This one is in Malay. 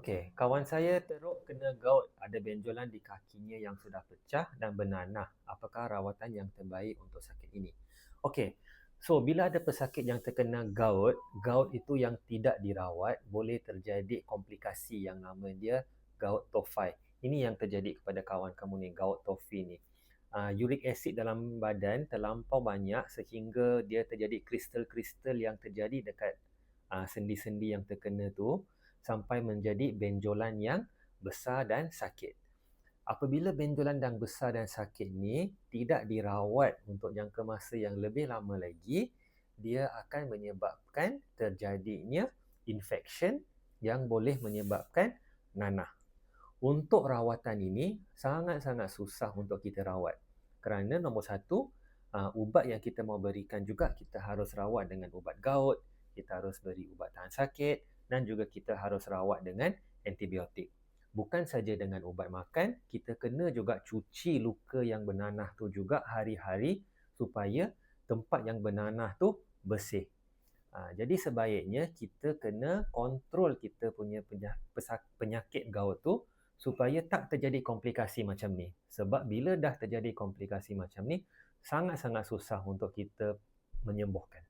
Okey, kawan saya teruk kena gout, ada benjolan di kakinya yang sudah pecah dan bernanah. Apakah rawatan yang terbaik untuk sakit ini? Okey, so bila ada pesakit yang terkena gout, gout itu yang tidak dirawat boleh terjadi komplikasi yang nama dia gout tophi. Ini yang terjadi kepada kawan kamu ni, gout tophi ni. Uric acid dalam badan terlampau banyak sehingga dia terjadi kristal-kristal yang terjadi dekat sendi-sendi yang terkena tu sampai menjadi benjolan yang besar dan sakit. Apabila benjolan yang besar dan sakit ni tidak dirawat untuk jangka masa yang lebih lama lagi, dia akan menyebabkan terjadinya infection yang boleh menyebabkan nanah. Untuk rawatan ini sangat-sangat susah untuk kita rawat. Kerana nombor satu, ubat yang kita mau berikan juga kita harus rawat dengan ubat gout, kita harus beri ubat tahan sakit dan juga kita harus rawat dengan antibiotik. Bukan saja dengan ubat makan, kita kena juga cuci luka yang bernanah tu juga hari-hari supaya tempat yang bernanah tu bersih. Jadi sebaiknya kita kena kontrol kita punya penyakit gout tu supaya tak terjadi komplikasi macam ni. Sebab bila dah terjadi komplikasi macam ni, sangat-sangat susah untuk kita menyembuhkan.